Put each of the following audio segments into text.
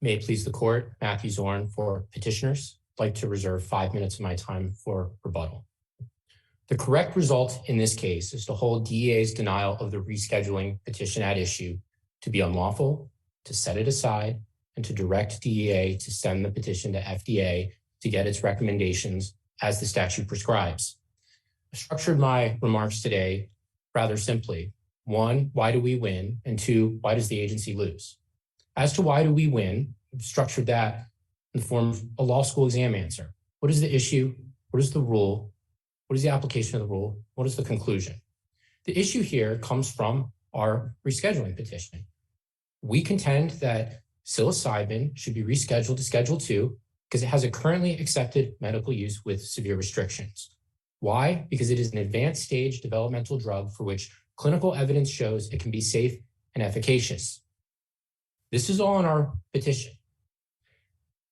May it please the court, Matthew Zorn for petitioners. I'd like to reserve 5 minutes of my time for rebuttal. The correct result in this case is to hold DEA's denial of the rescheduling petition at issue to be unlawful, to set it aside, and to direct DEA to send the petition to FDA to get its recommendations as the statute prescribes. I structured my remarks today rather simply. 1, why do we win? And 2, why does the agency lose? As to why do we win, I've structured that in the form of a law school exam answer. What is the issue? What is the rule? What is the application of the rule? What is the conclusion? The issue here comes from our rescheduling petition. We contend that psilocybin should be rescheduled to Schedule 2 because it has a currently accepted medical use with severe restrictions. Why? Because it is an advanced stage developmental drug for which clinical evidence shows it can be safe and efficacious. This is all in our petition.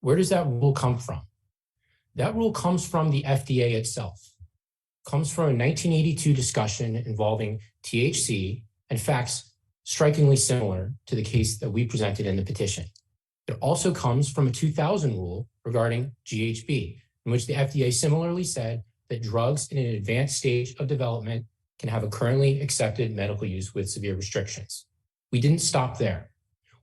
Where does that rule come from? That rule comes from the FDA itself. It comes from a 1982 discussion involving THC and facts strikingly similar to the case that we presented in the petition. It also comes from a 2000 rule regarding GHB, in which the FDA similarly said that drugs in an advanced stage of development can have a currently accepted medical use with severe restrictions. We didn't stop there.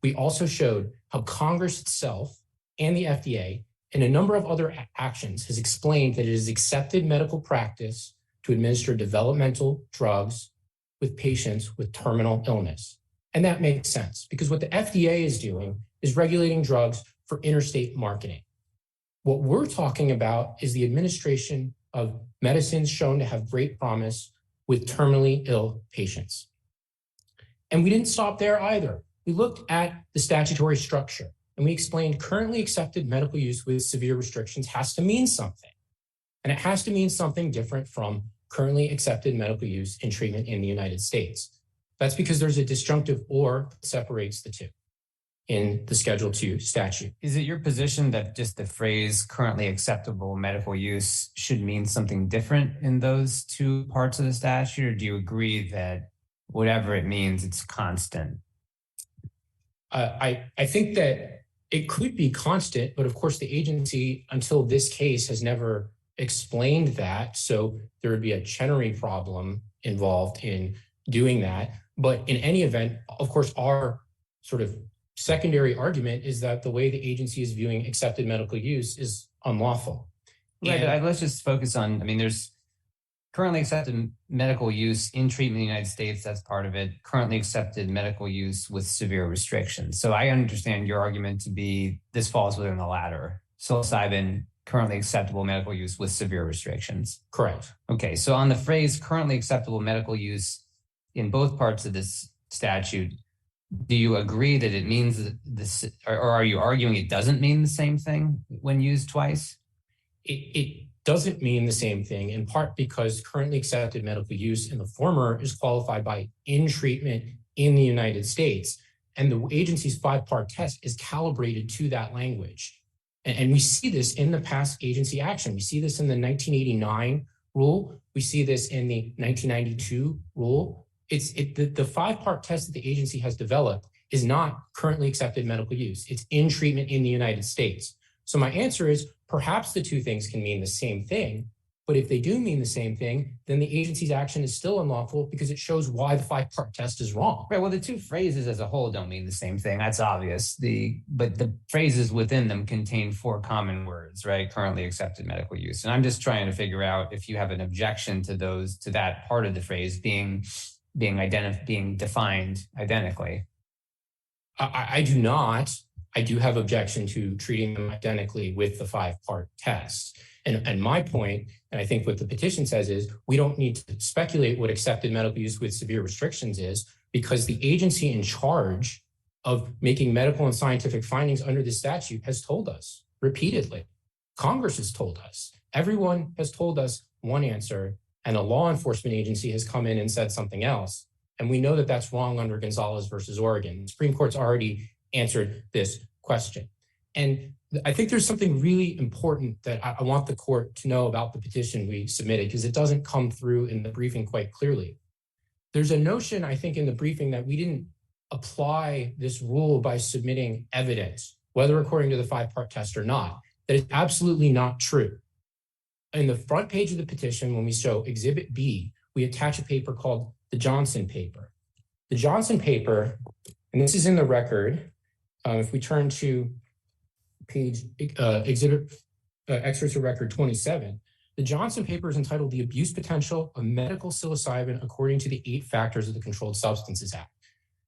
We also showed how Congress itself and the FDA, in a number of other actions, has explained that it is accepted medical practice to administer developmental drugs with patients with terminal illness. And that makes sense because what the FDA is doing is regulating drugs for interstate marketing. What we're talking about is the administration of medicines shown to have great promise with terminally ill patients. And we didn't stop there either. We looked at the statutory structure and we explained currently accepted medical use with severe restrictions has to mean something. And it has to mean something different from currently accepted medical use in treatment in the United States. That's because there's a disjunctive or that separates the two in the Schedule 2 statute. Is it your position that just the phrase currently acceptable medical use should mean something different in those two parts of the statute? Or do you agree that whatever it means, it's constant? I think that it could be constant, but of course the agency until this case has never explained that. So there would be a Chenery problem involved in doing that. But in any event, of course, our sort of secondary argument is that the way the agency is viewing accepted medical use is unlawful. Right, but let's just focus on, there's currently accepted medical use in treatment in the United States, that's part of it. Currently accepted medical use with severe restrictions. So I understand your argument to be this falls within the latter. Psilocybin, currently acceptable medical use with severe restrictions. Correct. Okay, so on the phrase currently acceptable medical use in both parts of this statute, do you agree that it means this, or are you arguing it doesn't mean the same thing when used twice? It doesn't mean the same thing, in part because currently accepted medical use in the former is qualified by in treatment in the United States. And the agency's 5-part test is calibrated to that language. And we see this in the past agency action. We see this in the 1989 rule. We see this in the 1992 rule. The 5-part test that the agency has developed is not currently accepted medical use. It's in treatment in the United States. So my answer is perhaps the two things can mean the same thing, but if they do mean the same thing, then the agency's action is still unlawful because it shows why the 5-part test is wrong. Right, well, the two phrases as a whole don't mean the same thing. That's obvious. But the phrases within them contain 4 common words, right? Currently accepted medical use. And I'm just trying to figure out if you have an objection to that part of the phrase being defined identically. I do not. I do have objection to treating them identically with the 5-part test. And my point, and I think what the petition says is, we don't need to speculate what accepted medical use with severe restrictions is, because the agency in charge of making medical and scientific findings under this statute has told us repeatedly. Congress has told us. Everyone has told us one answer, and a law enforcement agency has come in and said something else. And we know that that's wrong under Gonzalez versus Oregon. The Supreme Court's already answered this question. And I think there's something really important that I want the court to know about the petition we submitted, because it doesn't come through in the briefing quite clearly. There's a notion, I think, in the briefing that we didn't apply this rule by submitting evidence. whether according to the 5-part test or not. That is absolutely not true. In the front page of the petition, when we show Exhibit B, we attach a paper called the Johnson paper. The Johnson paper, and this is in the record, if we turn to page excerpts of record 27, the Johnson paper is entitled The Abuse Potential of Medical Psilocybin According to the 8 Factors of the Controlled Substances Act.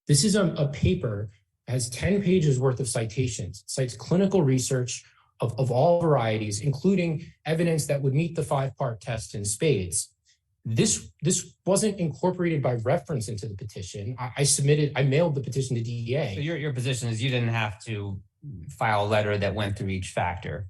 This is a paper that has 10 pages worth of citations, cites clinical research of all varieties, including evidence that would meet the 5-part test in spades. This wasn't incorporated by reference into the petition. I mailed the petition to DEA. So your position is you didn't have to file a letter that went through each factor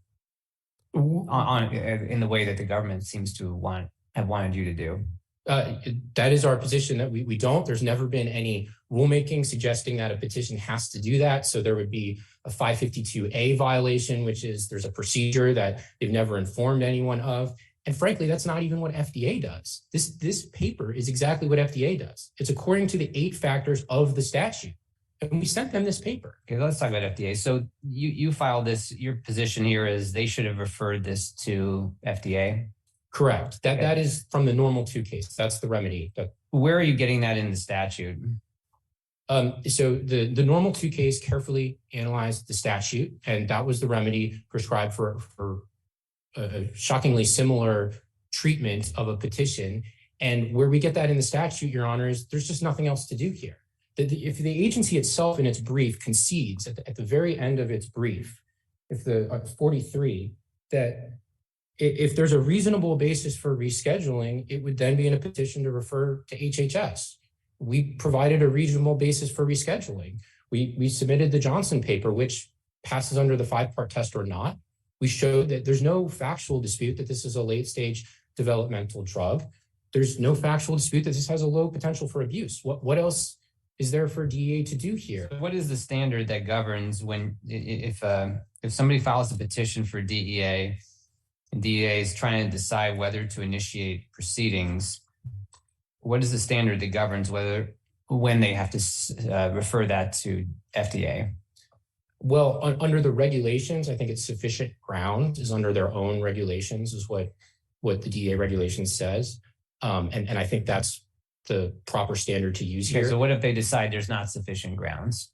in the way that the government seems to have wanted you to do. That is our position, that we don't. There's never been any rulemaking suggesting that a petition has to do that. So there would be a 552A violation, which is there's a procedure that they've never informed anyone of. And frankly, that's not even what FDA does. This paper is exactly what FDA does. It's according to the 8 factors of the statute. And we sent them this paper. Okay, let's talk about FDA. So you filed this, your position here is they should have referred this to FDA? Correct. That is from the normal 2 case. That's the remedy. Where are you getting that in the statute? So the normal 2 case carefully analyzed the statute, and that was the remedy prescribed for a shockingly similar treatment of a petition. And where we get that in the statute, Your Honor, is there's just nothing else to do here. If the agency itself in its brief concedes at the very end of its brief, if the 43, that if there's a reasonable basis for rescheduling, it would then be in a petition to refer to HHS. We provided a reasonable basis for rescheduling. We submitted the Johnson paper, which passes under the 5-part test or not. We showed that there's no factual dispute that this is a late-stage developmental drug. There's no factual dispute that this has a low potential for abuse. What else is there for DEA to do here? What is the standard that governs when if somebody files a petition for DEA and DEA is trying to decide whether to initiate proceedings? What is the standard that governs when they have to refer that to FDA? Well, under the regulations, I think it's sufficient ground is under their own regulations is what the DEA regulation says. And I think that's the proper standard to use here. So what if they decide there's not sufficient grounds?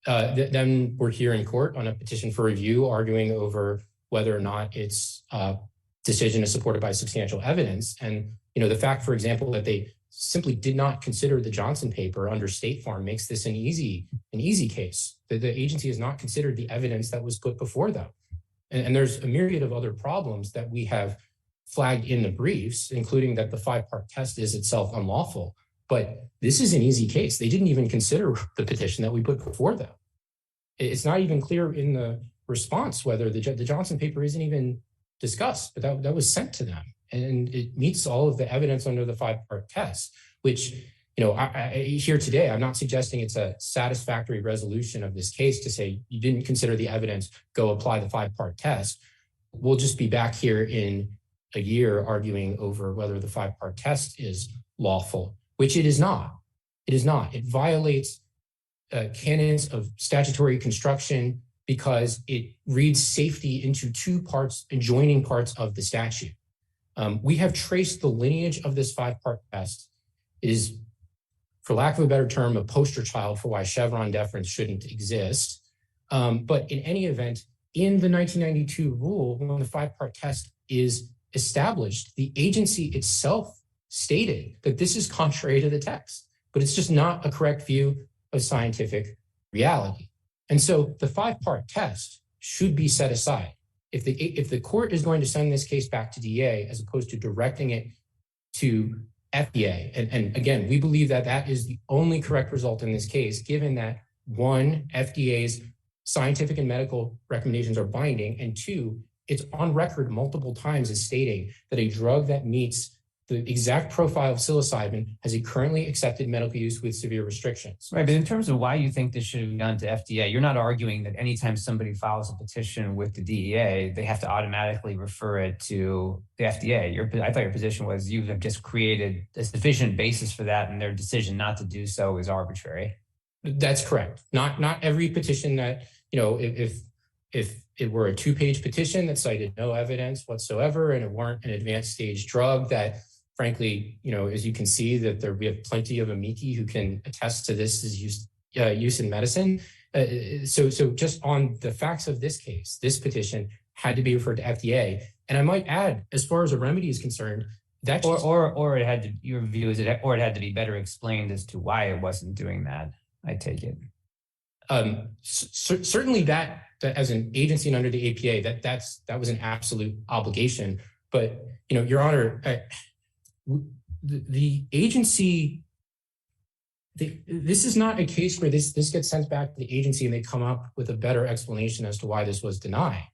Then we're here in court on a petition for review, arguing over whether or not its decision is supported by substantial evidence. And, the fact, for example, that they simply did not consider the Johnson paper under State Farm makes this an easy case. The agency has not considered the evidence that was put before them. And there's a myriad of other problems that we have flagged in the briefs, including that the 5-part test is itself unlawful. But this is an easy case. They didn't even consider the petition that we put before them. It's not even clear in the response whether the Johnson paper isn't even discussed, but that was sent to them. And it meets all of the evidence under the 5-part test, which, here today, I'm not suggesting it's a satisfactory resolution of this case to say you didn't consider the evidence, go apply the 5-part test. We'll just be back here in a year arguing over whether the 5-part test is lawful, which it is not. It is not. It violates canons of statutory construction because it reads safety into 2 parts, adjoining parts of the statute. We have traced the lineage of this 5-part test. It is, for lack of a better term, a poster child for why Chevron deference shouldn't exist. But in any event, in the 1992 rule, when the 5-part test is established, the agency itself stated that this is contrary to the text, but it's just not a correct view of scientific reality. And so the 5-part test should be set aside. If the court is going to send this case back to DEA as opposed to directing it to FDA, and again, we believe that that is the only correct result in this case, given that 1, FDA's scientific and medical recommendations are binding, and 2, it's on record multiple times as stating that a drug that meets the exact profile of psilocybin has a currently accepted medical use with severe restrictions. Right, but in terms of why you think this should have gone to FDA, you're not arguing that anytime somebody files a petition with the DEA, they have to automatically refer it to the FDA. I thought your position was you have just created a sufficient basis for that, and their decision not to do so is arbitrary. That's correct. Not every petition that, if if it were a 2-page petition that cited no evidence whatsoever and it weren't an advanced stage drug that, frankly, as you can see, that we have plenty of amici who can attest to this as use in medicine. So just on the facts of this case, this petition had to be referred to FDA. And I might add, as far as a remedy is concerned, that or it had to, your view is it, or it had to be better explained as to why it wasn't doing that. I take it. Certainly that as an agency and under the APA, that was an absolute obligation. But Your Honor, the agency, this is not a case where this gets sent back to the agency and they come up with a better explanation as to why this was denied.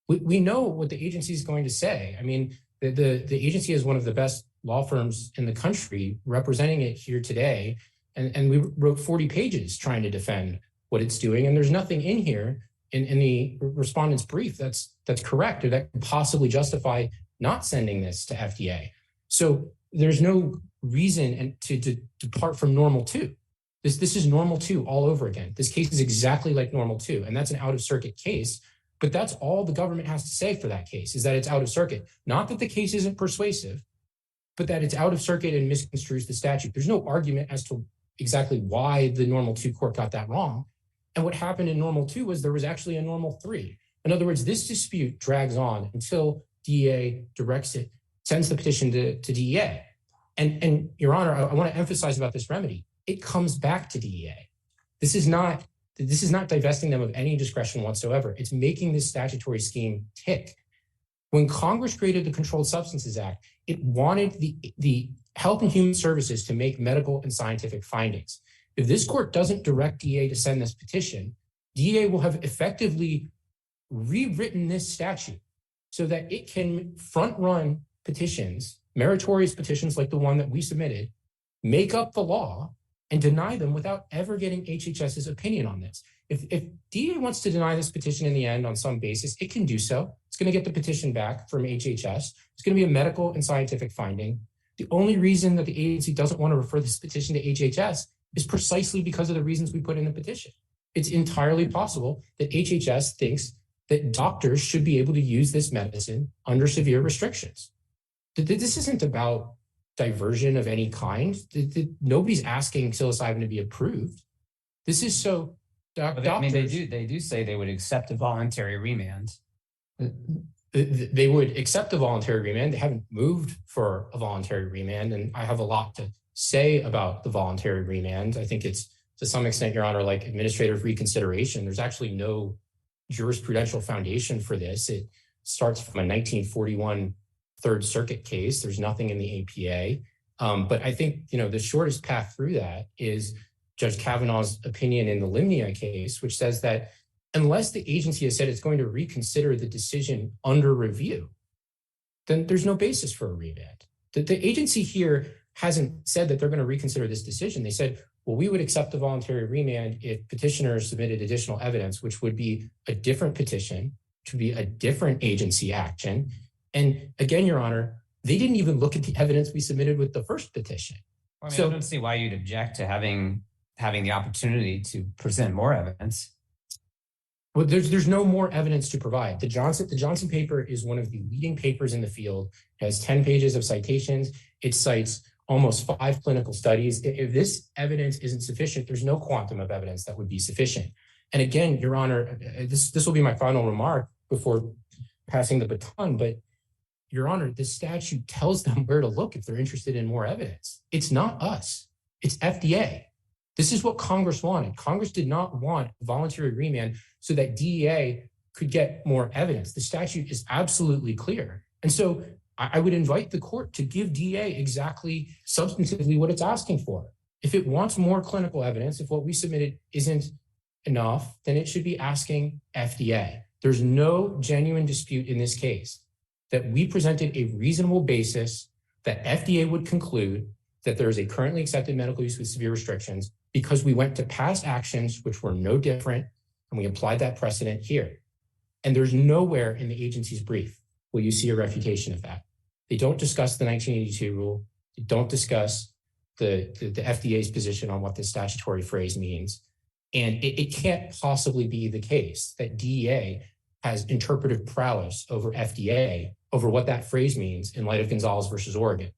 We know what the agency is going to say. I mean, the agency is one of the best law firms in the country representing it here today. And we wrote 40 pages trying to defend what it's doing. And there's nothing in here in the respondent's brief that's correct or that could possibly justify not sending this to FDA. So there's no reason to depart from normal 2. This is normal 2 all over again. This case is exactly like normal 2, and that's an out-of-circuit case. But that's all the government has to say for that case, is that it's out of circuit. Not that the case isn't persuasive, but that it's out of circuit and misconstrues the statute. There's no argument as to exactly why the normal 2 court got that wrong. And what happened in normal 2 was there was actually a normal 3. In other words, this dispute drags on until DEA directs it, sends the petition to DEA. And Your Honor, I want to emphasize about this remedy. It comes back to DEA. This is not divesting them of any discretion whatsoever. It's making this statutory scheme tick. When Congress created the Controlled Substances Act, it wanted the Health and Human Services to make medical and scientific findings. If this court doesn't direct DEA to send this petition, DEA will have effectively rewritten this statute so that it can front-run petitions, meritorious petitions like the one that we submitted, make up the law, and deny them without ever getting HHS's opinion on this. If DEA wants to deny this petition in the end on some basis, it can do so. It's going to get the petition back from HHS. It's going to be a medical and scientific finding. The only reason that the agency doesn't want to refer this petition to HHS is precisely because of the reasons we put in the petition. It's entirely possible that HHS thinks that doctors should be able to use this medicine under severe restrictions. This isn't about diversion of any kind. Nobody's asking psilocybin to be approved. This is so doctors. I mean, they do say they would accept a voluntary remand. They would accept a voluntary remand. They haven't moved for a voluntary remand, and I have a lot to say about the voluntary remand. I think it's, to some extent, Your Honor, like administrative reconsideration. There's actually no jurisprudential foundation for this. It starts from a 1941 Third Circuit case. There's nothing in the APA. But I think, the shortest path through that is Judge Kavanaugh's opinion in the Limnia case, which says that unless the agency has said it's going to reconsider the decision under review, then there's no basis for a remand. The agency here hasn't said that they're going to reconsider this decision. They said, well, we would accept the voluntary remand if petitioners submitted additional evidence, which would be a different petition, to be a different agency action. And again, Your Honor, they didn't even look at the evidence we submitted with the first petition. I don't see why you'd object to having the opportunity to present more evidence. Well, there's no more evidence to provide. The Johnson paper is one of the leading papers in the field. It has 10 pages of citations. It cites almost 5 clinical studies. If this evidence isn't sufficient, there's no quantum of evidence that would be sufficient. And again, Your Honor, this will be my final remark before passing the baton, but Your Honor, the statute tells them where to look if they're interested in more evidence. It's not us. It's FDA. This is what Congress wanted. Congress did not want a voluntary remand so that DEA could get more evidence. The statute is absolutely clear. And so I would invite the court to give DEA exactly substantively what it's asking for. If it wants more clinical evidence, if what we submitted isn't enough, then it should be asking FDA. There's no genuine dispute in this case that we presented a reasonable basis that FDA would conclude that there is a currently accepted medical use with severe restrictions because we went to past actions which were no different, and we applied that precedent here. And there's nowhere in the agency's brief will you see a refutation of that. They don't discuss the 1982 rule. They don't discuss the FDA's position on what this statutory phrase means. And it can't possibly be the case that DEA has interpretive prowess over FDA, over what that phrase means in light of Gonzalez versus Oregon.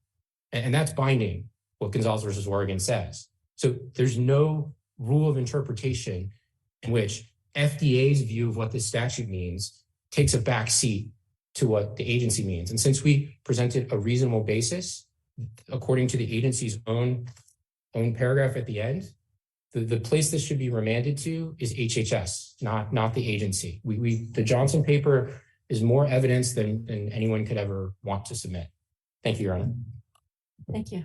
And that's binding what Gonzalez versus Oregon says. So there's no rule of interpretation in which FDA's view of what this statute means takes a back seat to what the agency means. And since we presented a reasonable basis, according to the agency's own paragraph at the end, the place this should be remanded to is HHS, not the agency. The Johnson paper is more evidence than anyone could ever want to submit. Thank you, Your Honor. Thank you.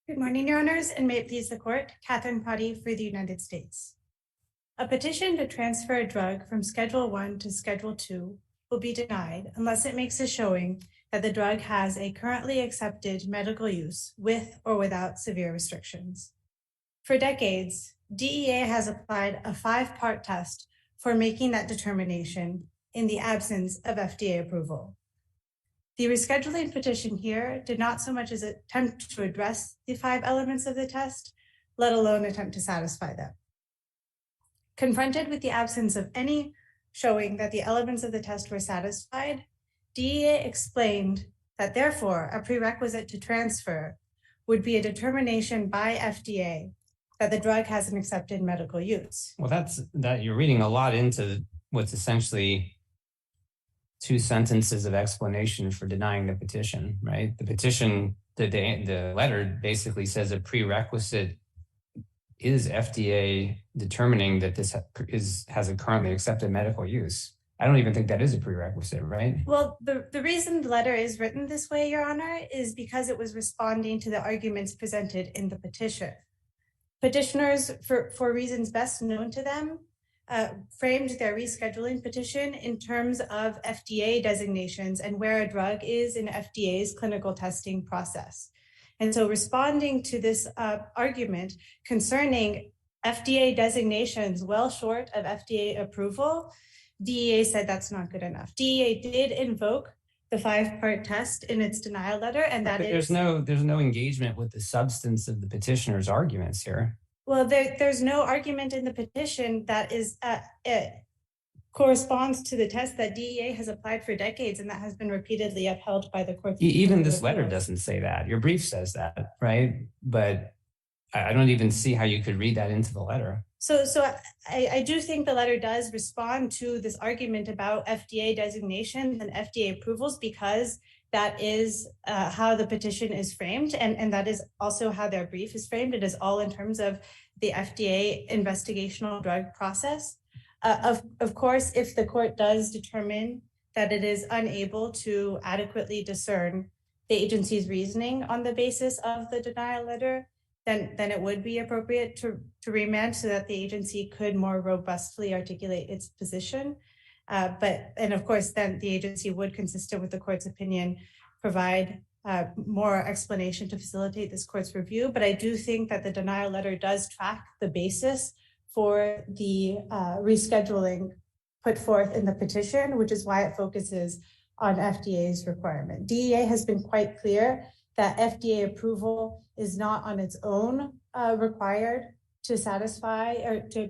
Good morning, Your Honors, and may it please the Court, Catherine Putty for the United States. A petition to transfer a drug from Schedule I to Schedule II will be denied unless it makes a showing that the drug has a currently accepted medical use with or without severe restrictions. For decades, DEA has applied a 5-part test for making that determination in the absence of FDA approval. The rescheduling petition here did not so much as attempt to address the 5 elements of the test, let alone attempt to satisfy them. Confronted with the absence of any showing that the elements of the test were satisfied, DEA explained that therefore a prerequisite to transfer would be a determination by FDA that the drug has an accepted medical use. Well, that you're reading a lot into what's essentially 2 sentences of explanation for denying the petition, right? The petition, the letter basically says a prerequisite is FDA determining that this has a currently accepted medical use. I don't even think that is a prerequisite, right? Well, the reason the letter is written this way, Your Honor, is because it was responding to the arguments presented in the petition. Petitioners, for reasons best known to them, framed their rescheduling petition in terms of FDA designations and where a drug is in FDA's clinical testing process. And so responding to this argument concerning FDA designations well short of FDA approval, DEA said that's not good enough. DEA did invoke the 5-part test in its denial letter, and that there's no engagement with the substance of the petitioner's arguments here. Well, there's no argument in the petition that is it corresponds to the test that DEA has applied for decades and that has been repeatedly upheld by the court. Even this letter doesn't say that. Your brief says that, right? But I don't even see how you could read that into the letter. So I do think the letter does respond to this argument about FDA designations and FDA approvals because that is how the petition is framed, and that is also how their brief is framed. It is all in terms of the FDA investigational drug process. Of course, if the court does determine that it is unable to adequately discern the agency's reasoning on the basis of the denial letter, then it would be appropriate to remand so that the agency could more robustly articulate its position. And of course, then the agency would, consistent with the court's opinion, provide more explanation to facilitate this court's review. But I do think that the denial letter does track the basis for the rescheduling put forth in the petition, which is why it focuses on FDA's requirement. DEA has been quite clear that FDA approval is not on its own required to satisfy or to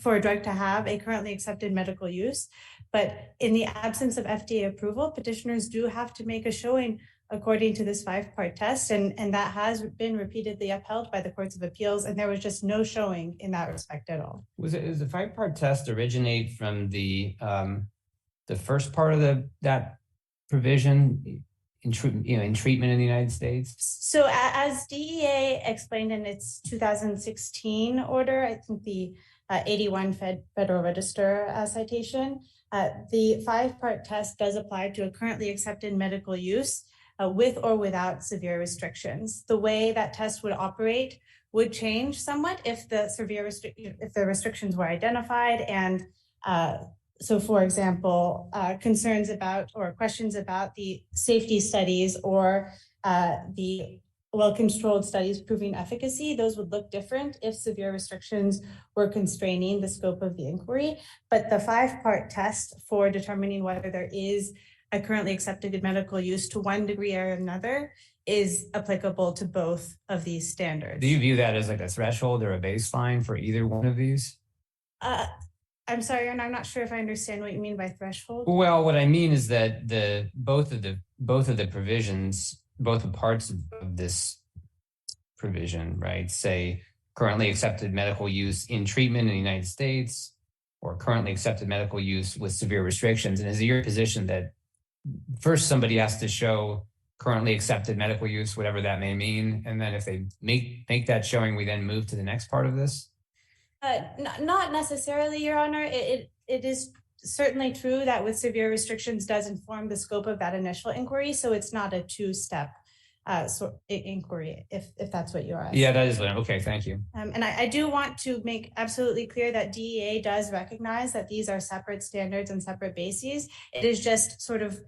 for a drug to have a currently accepted medical use. But in the absence of FDA approval, petitioners do have to make a showing according to this 5-part test, and that has been repeatedly upheld by the courts of appeals, and there was just no showing in that respect at all. Is the 5-part test originate from the first part of that provision in treatment in the United States? So as DEA explained in its 2016 order, I think the 81 Federal Register citation, the 5-part test does apply to a currently accepted medical use with or without severe restrictions. The way that test would operate would change somewhat if the restrictions were identified and so for example, concerns about or questions about the safety studies or the well-controlled studies proving efficacy, those would look different if severe restrictions were constraining the scope of the inquiry. But the 5-part test for determining whether there is a currently accepted medical use to one degree or another is applicable to both of these standards. Do you view that as like a threshold or a baseline for either one of these? I'm sorry, and I'm not sure if I understand what you mean by threshold. Well, what I mean is that both of the provisions, both the parts of this provision, right, say currently accepted medical use in treatment in the United States or currently accepted medical use with severe restrictions. And is it your position that first somebody has to show currently accepted medical use, whatever that may mean, and then if they make that showing, we then move to the next part of this? Not necessarily, Your Honor. It is certainly true that with severe restrictions does inform the scope of that initial inquiry. So it's not a two-step inquiry, if that's what you're asking. Yeah, that is what. Okay, thank you. And I do want to make absolutely clear that DEA does recognize that these are separate standards and separate bases. It is just sort of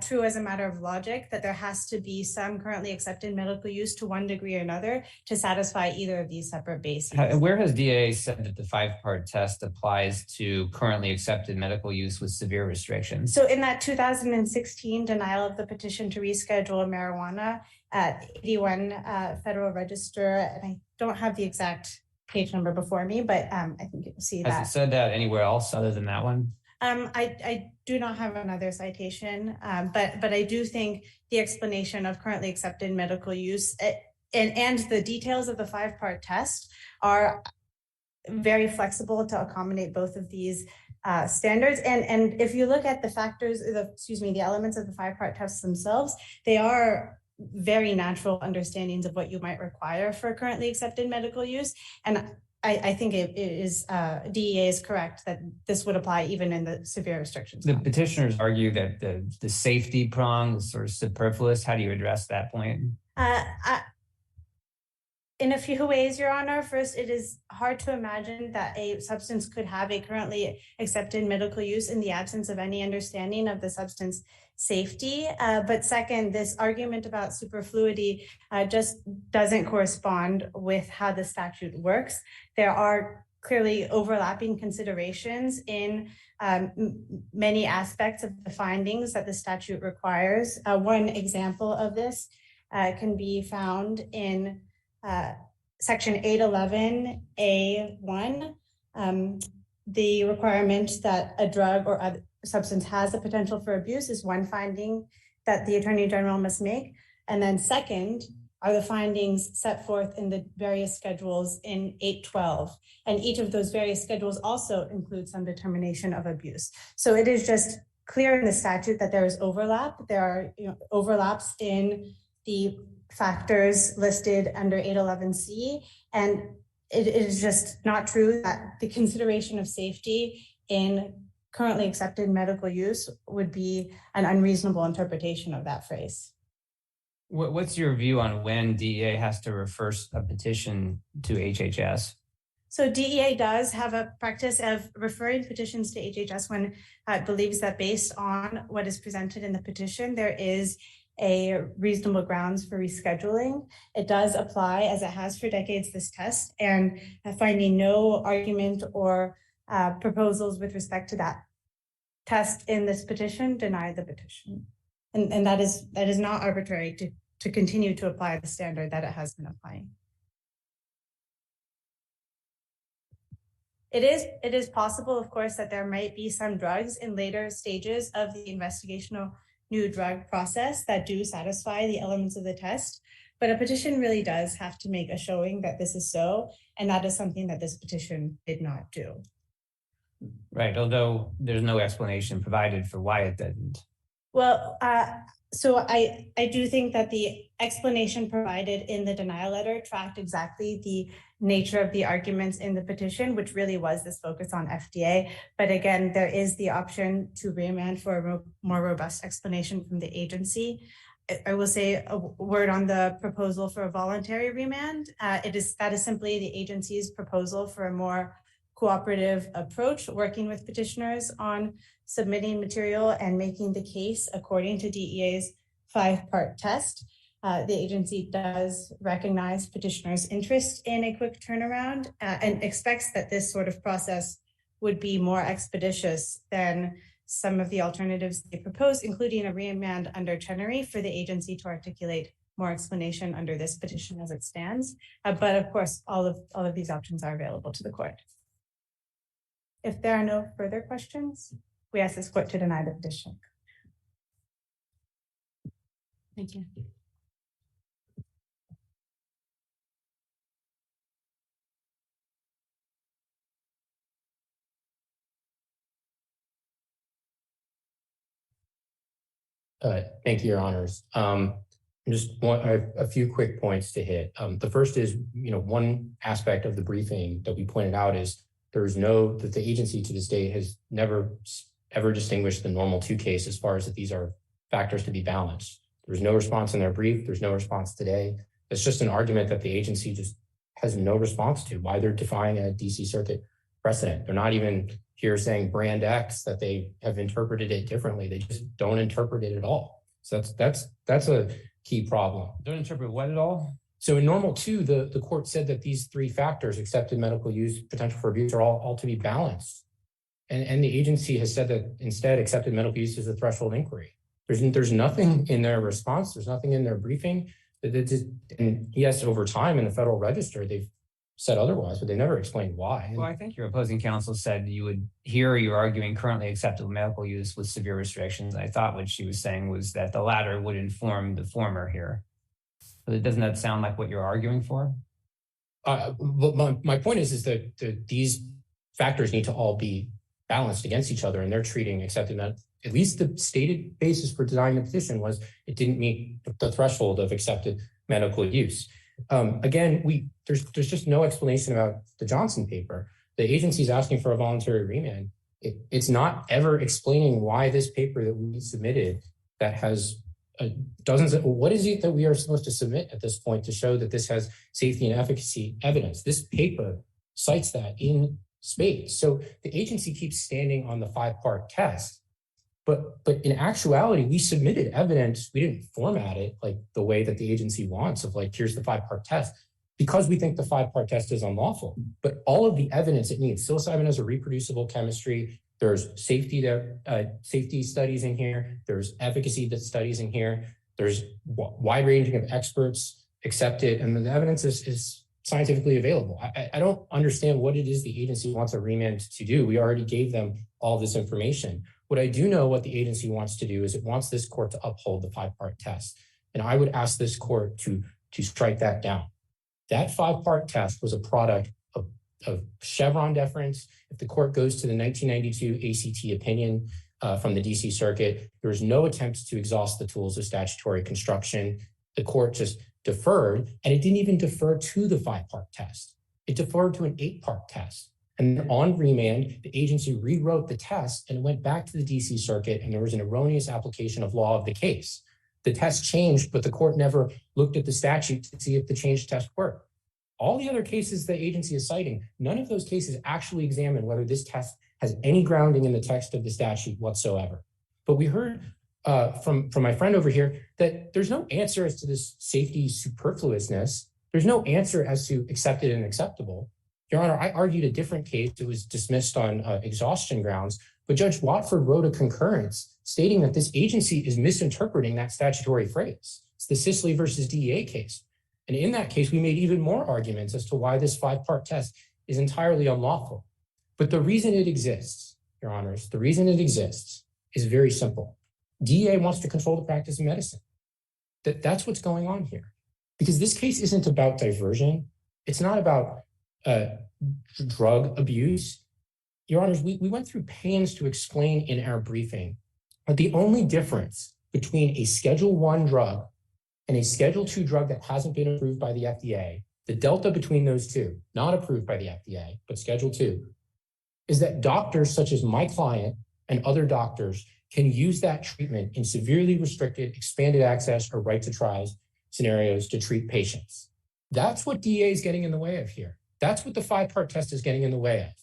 true as a matter of logic that there has to be some currently accepted medical use to one degree or another to satisfy either of these separate bases. Where has DEA said that the 5-part test applies to currently accepted medical use with severe restrictions? So in that 2016 denial of the petition to reschedule marijuana at 81 Federal Register, and I don't have the exact page number before me, but I think you'll see that. Has it said that anywhere else other than that one? I do not have another citation, but I do think the explanation of currently accepted medical use and the details of the 5-part test are very flexible to accommodate both of these standards. And if you look at the factors, the elements of the 5-part test themselves, they are very natural understandings of what you might require for currently accepted medical use. And I think it is DEA is correct that this would apply even in the severe restrictions. The petitioners argue that the safety prong is sort of superfluous. How do you address that point? In a few ways, Your Honor. First, it is hard to imagine that a substance could have a currently accepted medical use in the absence of any understanding of the substance safety. But second, this argument about superfluity just doesn't correspond with how the statute works. There are clearly overlapping considerations in many aspects of the findings that the statute requires. One example of this can be found in Section 811A1, the requirement that a drug or other substance has the potential for abuse is one finding that the Attorney General must make. And then second are the findings set forth in the various schedules in 812. And each of those various schedules also includes some determination of abuse. So it is just clear in the statute that there is overlap. There are overlaps in the factors listed under 811C, and it is just not true that the consideration of safety in currently accepted medical use would be an unreasonable interpretation of that phrase. What's your view on when DEA has to refer a petition to HHS? So DEA does have a practice of referring petitions to HHS when it believes that based on what is presented in the petition, there is a reasonable grounds for rescheduling. It does apply, as it has for decades, this test, and finding no argument or proposals with respect to that test in this petition, deny the petition. And that is not arbitrary to continue to apply the standard that it has been applying. It is possible, of course, that there might be some drugs in later stages of the investigational new drug process that do satisfy the elements of the test, but a petition really does have to make a showing that this is so, and that is something that this petition did not do. Right, although there's no explanation provided for why it didn't. Well, so I do think that the explanation provided in the denial letter tracked exactly the nature of the arguments in the petition, which really was this focus on FDA. But again, there is the option to remand for a more robust explanation from the agency. I will say a word on the proposal for a voluntary remand. That is simply the agency's proposal for a more cooperative approach, working with petitioners on submitting material and making the case according to DEA's 5-part test. The agency does recognize petitioners' interest in a quick turnaround and expects that this sort of process would be more expeditious than some of the alternatives they propose, including a remand under Chenery for the agency to articulate more explanation under this petition as it stands. But of course, all of these options are available to the court. If there are no further questions, we ask this court to deny the petition. Thank you. Thank you, Your Honors. Just a few quick points to hit. The first is, one aspect of the briefing that we pointed out is that the agency to this day has never ever distinguished the normal 2 case as far as that these are factors to be balanced. There's no response in their brief. There's no response today. It's just an argument that the agency just has no response to why they're defying a DC Circuit precedent. They're not even here saying brand X that they have interpreted it differently. They just don't interpret it at all. So that's a key problem. Don't interpret what at all? So in normal 2, the court said that these 3 factors, accepted medical use, potential for abuse, are all to be balanced. And the agency has said that instead accepted medical use is a threshold inquiry. There's nothing in their response. There's nothing in their briefing. And yes, over time in the Federal Register, they've said otherwise, but they never explained why. Well, I think your opposing counsel said you're arguing currently acceptable medical use with severe restrictions. I thought what she was saying was that the latter would inform the former here. But doesn't that sound like what you're arguing for? But my point is that these factors need to all be balanced against each other, and they're treating accepted medical. At least the stated basis for denying the petition was it didn't meet the threshold of accepted medical use. Again, there's just no explanation about the Johnson paper. The agency is asking for a voluntary remand. It's not ever explaining why this paper that we submitted that has dozens of, what is it that we are supposed to submit at this point to show that this has safety and efficacy evidence? This paper cites that in spades. So the agency keeps standing on the 5-part test. But in actuality, we submitted evidence. We didn't format it like the way that the agency wants of like, here's the 5-part test, because we think the 5-part test is unlawful. But all of the evidence it needs, psilocybin has a reproducible chemistry. There's safety studies in here. There's efficacy studies in here. There's wide ranging of experts accepted, and the evidence is scientifically available. I don't understand what it is the agency wants a remand to do. We already gave them all this information. What I do know what the agency wants to do is it wants this court to uphold the 5-part test. And I would ask this court to strike that down. That 5-part test was a product of Chevron deference. If the court goes to the 1992 ACT opinion from the DC Circuit, there was no attempt to exhaust the tools of statutory construction. The court just deferred, and it didn't even defer to the 5-part test. It deferred to an 8-part test. And on remand, the agency rewrote the test and went back to the DC Circuit, and there was an erroneous application of law of the case. The test changed, but the court never looked at the statute to see if the changed test worked. All the other cases the agency is citing, none of those cases actually examine whether this test has any grounding in the text of the statute whatsoever. But we heard from my friend over here that there's no answer as to this safety superfluousness. There's no answer as to accepted and acceptable. Your Honor, I argued a different case. It was dismissed on exhaustion grounds, but Judge Watford wrote a concurrence stating that this agency is misinterpreting that statutory phrase. It's the Sisley versus DEA case. And in that case, we made even more arguments as to why this 5-part test is entirely unlawful. But the reason it exists, Your Honors, the reason it exists is very simple. DEA wants to control the practice of medicine. That's what's going on here. Because this case isn't about diversion. It's not about drug abuse. Your Honors, we went through pains to explain in our briefing that the only difference between a Schedule I drug and a Schedule II drug that hasn't been approved by the FDA, the delta between those two, not approved by the FDA, but Schedule II, is that doctors such as my client and other doctors can use that treatment in severely restricted, expanded access, or right to try scenarios to treat patients. That's what DEA is getting in the way of here. That's what the 5-part test is getting in the way of.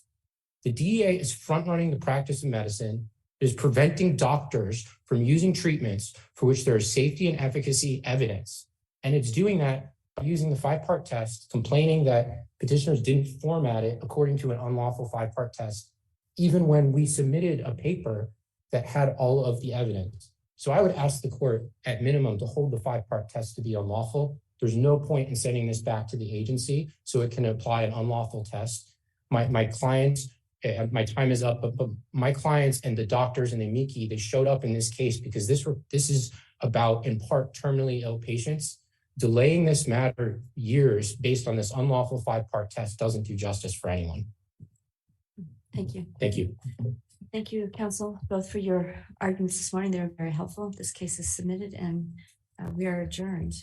The DEA is front-running the practice of medicine, is preventing doctors from using treatments for which there is safety and efficacy evidence. And it's doing that by using the 5-part test, complaining that petitioners didn't format it according to an unlawful 5-part test, even when we submitted a paper that had all of the evidence. So I would ask the court at minimum to hold the 5-part test to be unlawful. There's no point in sending this back to the agency so it can apply an unlawful test. My clients, my time is up, but my clients and the doctors and the amici, they showed up in this case because this is about, in part, terminally ill patients. Delaying this matter years based on this unlawful 5-part test doesn't do justice for anyone. Thank you. Thank you. Thank you, counsel, both for your arguments this morning. They were very helpful. This case is submitted and we are adjourned.